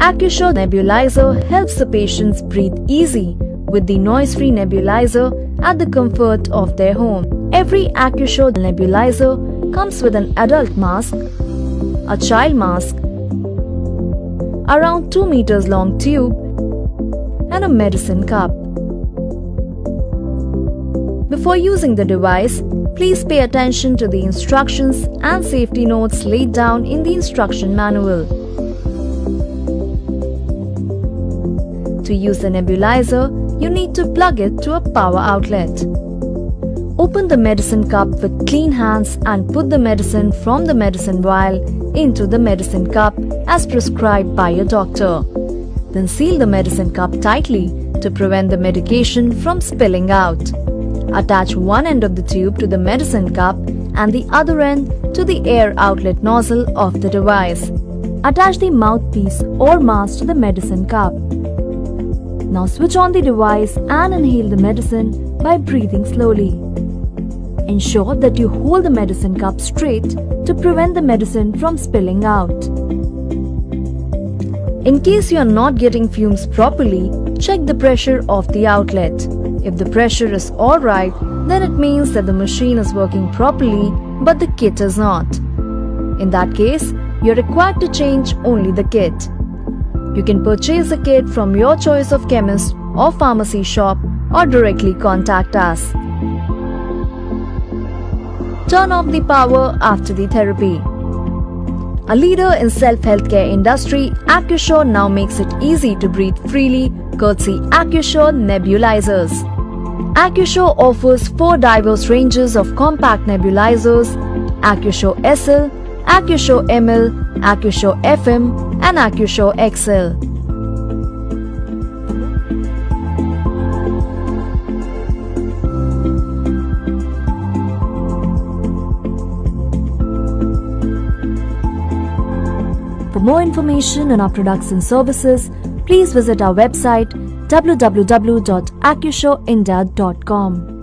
AccuSure Nebulizer helps the patients breathe easy with the noise-free nebulizer at the comfort of their home. Every AccuSure nebulizer comes with an adult mask, a child mask, around 2 meters long tube, and a medicine cup. Before using the device, please pay attention to the instructions and safety notes laid down in the instruction manual. To use the nebulizer, you need to plug it to a power outlet. Open the medicine cup with clean hands and put the medicine from the medicine vial into the medicine cup as prescribed by your doctor. Then seal the medicine cup tightly to prevent the medication from spilling out. Attach one end of the tube to the medicine cup and the other end to the air outlet nozzle of the device. Attach the mouthpiece or mask to the medicine cup. Now switch on the device and inhale the medicine by breathing slowly. Ensure that you hold the medicine cup straight to prevent the medicine from spilling out. In case you are not getting fumes properly, check the pressure of the outlet. If the pressure is alright, then it means that the machine is working properly but the kit is not. In that case, you are required to change only the kit. You can purchase the kit from your choice of chemist or pharmacy shop or directly contact us. Turn off the power after the therapy. A leader in self-healthcare industry, AccuSure now makes it easy to breathe freely courtesy AccuSure Nebulizers. AccuSure offers 4 diverse ranges of compact nebulizers: AccuSure SL, AccuSure ML, AccuSure FM and AccuSure XL. For more information on our products and services, please visit our website www.accusureindia.com.